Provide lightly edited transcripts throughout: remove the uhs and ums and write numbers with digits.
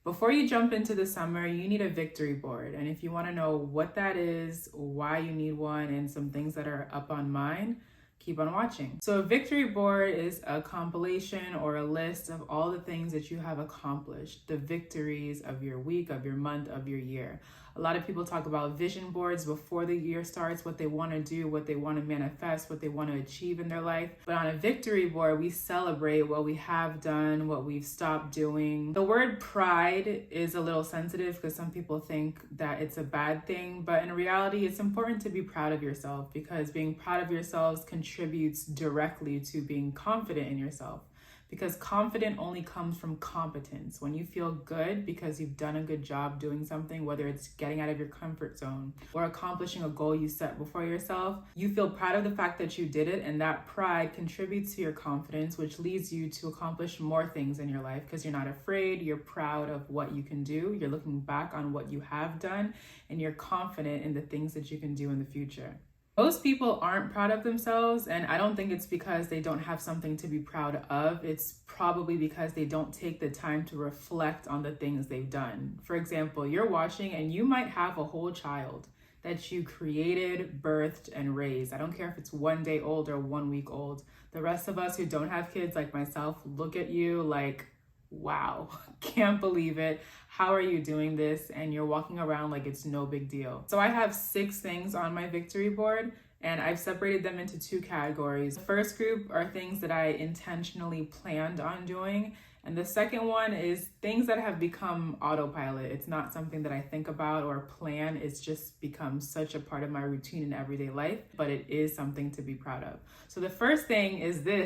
Before you jump into the summer, you need a victory board. And if you want to know what that is, why you need one, and some things that are up on mine, keep on watching. So a victory board is a compilation or a list of all the things that you have accomplished, the victories of your week, of your month, of your year. A lot of people talk about vision boards before the year starts, what they want to do, what they want to manifest, what they want to achieve in their life. But on a victory board, we celebrate what we have done, what we've stopped doing. The word pride is a little sensitive because some people think that it's a bad thing, but in reality, it's important to be proud of yourself because being proud of yourselves contributes directly to being confident in yourself. Because confident only comes from competence. When you feel good because you've done a good job doing something, whether it's getting out of your comfort zone or accomplishing a goal you set before yourself, you feel proud of the fact that you did it, and that pride contributes to your confidence, which leads you to accomplish more things in your life because you're not afraid, you're proud of what you can do, you're looking back on what you have done, and you're confident in the things that you can do in the future. Most people aren't proud of themselves, and I don't think it's because they don't have something to be proud of. It's probably because they don't take the time to reflect on the things they've done. For example, you're watching and you might have a whole child that you created, birthed, and raised. I don't care if it's 1 day old or 1 week old. The rest of us who don't have kids, like myself, look at you like, wow, can't believe it. How are you doing this? And you're walking around like it's no big deal. So I have 6 things on my victory board, and I've separated them into 2 categories. The first group are things that I intentionally planned on doing. And the second one is things that have become autopilot. It's not something that I think about or plan. It's just become such a part of my routine in everyday life, but it is something to be proud of. So the first thing is the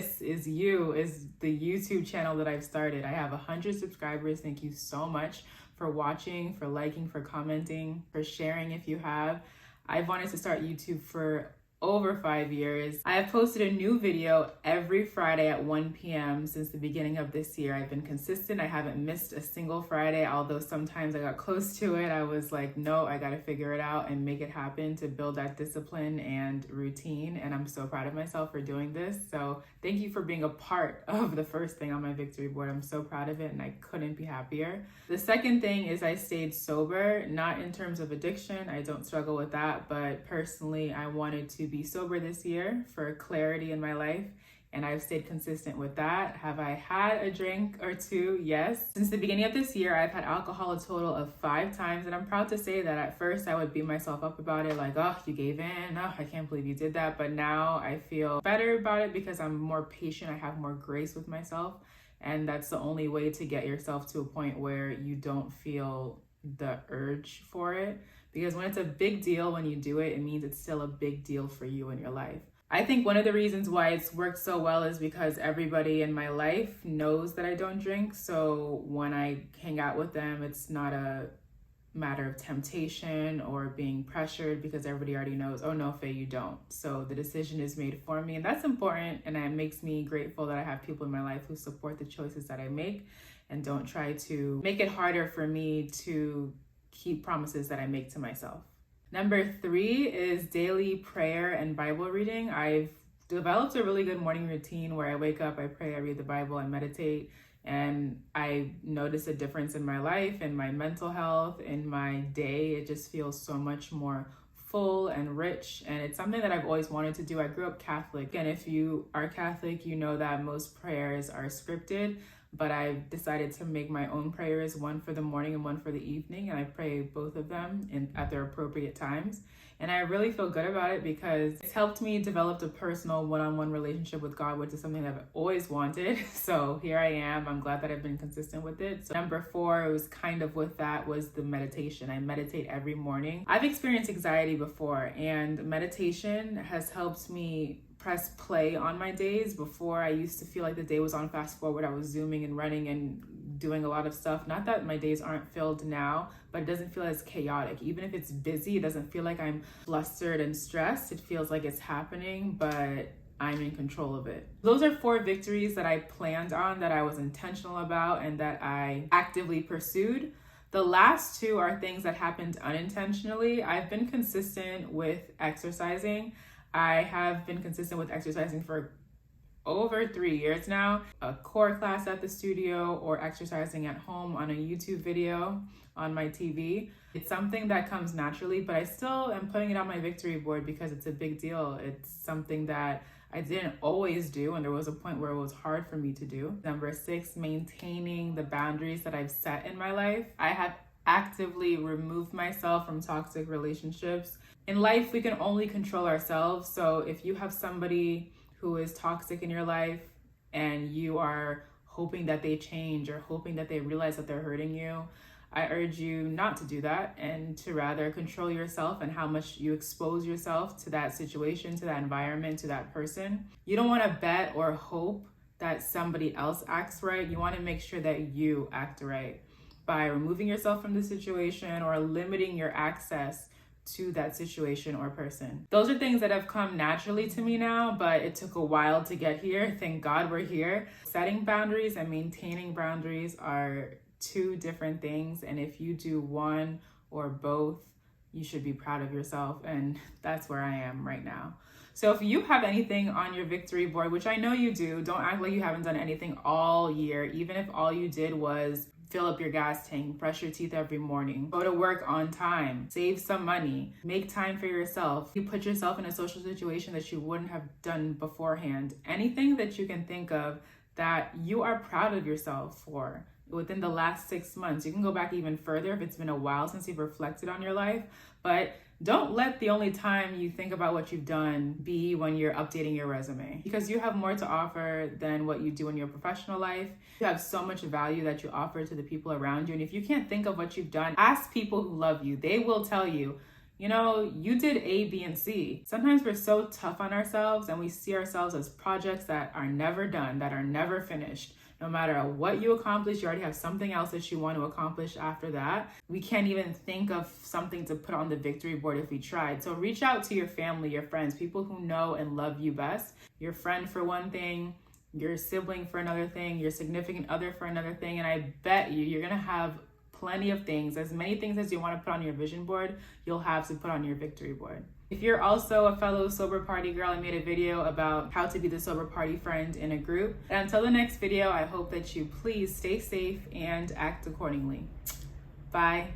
YouTube channel that I've started. I have 100 subscribers. Thank you so much for watching, for liking, for commenting, for sharing if you have. I've wanted to start YouTube for over 5 years. I have posted a new video every Friday at 1 p.m. since the beginning of this year. I've been consistent. I haven't missed a single Friday, although sometimes I got close to it. I was like, no, I got to figure it out and make it happen to build that discipline and routine. And I'm so proud of myself for doing this. So thank you for being a part of the first thing on my victory board. I'm so proud of it and I couldn't be happier. The second thing is I stayed sober, not in terms of addiction. I don't struggle with that, but personally, I wanted to be sober this year for clarity in my life, and I've stayed consistent with that. Have I had a drink or 2? Yes. Since the beginning of this year, I've had alcohol a total of 5 times, and I'm proud to say that at first I would beat myself up about it, like, oh, you gave in, oh, I can't believe you did that. But now I feel better about it because I'm more patient, I have more grace with myself, and that's the only way to get yourself to a point where you don't feel the urge for it. Because when it's a big deal when you do it, it means it's still a big deal for you in your life. I think one of the reasons why it's worked so well is because everybody in my life knows that I don't drink. So when I hang out with them, it's not a matter of temptation or being pressured because everybody already knows, oh no, Faye, you don't. So the decision is made for me, and that's important, and it makes me grateful that I have people in my life who support the choices that I make and don't try to make it harder for me to keep promises that I make to myself. Number 3 is daily prayer and Bible reading. I've developed a really good morning routine where I wake up, I pray, I read the Bible, I meditate, and I notice a difference in my life, in my mental health, in my day. It just feels so much more full and rich, and it's something that I've always wanted to do. I grew up Catholic, and if you are Catholic, you know that most prayers are scripted, but I've decided to make my own prayers, one for the morning and one for the evening, and I pray both of them at their appropriate times. And I really feel good about it because it's helped me develop a personal one-on-one relationship with God, which is something that I've always wanted. So here I am. I'm glad that I've been consistent with it. So number 4, it was kind of with that, was the meditation. I meditate every morning. I've experienced anxiety before, and meditation has helped me press play on my days. Before, I used to feel like the day was on fast forward. I was zooming and running and doing a lot of stuff. Not that my days aren't filled now, but it doesn't feel as chaotic. Even if it's busy, it doesn't feel like I'm flustered and stressed. It feels like it's happening, but I'm in control of it. Those are 4 victories that I planned on, that I was intentional about, and that I actively pursued. The last 2 are things that happened unintentionally. I've been consistent with exercising. I have been consistent with exercising for over 3 years now, a core class at the studio or exercising at home on a YouTube video on my TV. It's something that comes naturally, but I still am putting it on my victory board because it's a big deal. It's something that I didn't always do, and there was a point where it was hard for me to do. Number 6, maintaining the boundaries that I've set in my life. I have actively removed myself from toxic relationships. In life, we can only control ourselves. So if you have somebody who is toxic in your life and you are hoping that they change or hoping that they realize that they're hurting you, I urge you not to do that and to rather control yourself and how much you expose yourself to that situation, to that environment, to that person. You don't want to bet or hope that somebody else acts right. You want to make sure that you act right by removing yourself from the situation or limiting your access to that situation or person. Those are things that have come naturally to me now, but it took a while to get here. Thank God we're here. Setting boundaries and maintaining boundaries are two different things, and if you do one or both, you should be proud of yourself, and that's where I am right now. So if you have anything on your victory board, which I know you do, don't act like you haven't done anything all year, even if all you did was fill up your gas tank, brush your teeth every morning, go to work on time, save some money, make time for yourself. You put yourself in a social situation that you wouldn't have done beforehand. Anything that you can think of that you are proud of yourself for within the last 6 months. You can go back even further if it's been a while since you've reflected on your life, but don't let the only time you think about what you've done be when you're updating your resume, because you have more to offer than what you do in your professional life. You have so much value that you offer to the people around you. And if you can't think of what you've done, ask people who love you. They will tell you, you know, you did A, B, and C. Sometimes we're so tough on ourselves and we see ourselves as projects that are never done, that are never finished. No matter what you accomplish, you already have something else that you want to accomplish after that. We can't even think of something to put on the victory board if we tried. So reach out to your family, your friends, people who know and love you best. Your friend for one thing, your sibling for another thing, your significant other for another thing. And I bet you're going to have plenty of things, as many things as you want to put on your vision board, you'll have to put on your victory board. If you're also a fellow sober party girl, I made a video about how to be the sober party friend in a group. And until the next video, I hope that you please stay safe and act accordingly. Bye.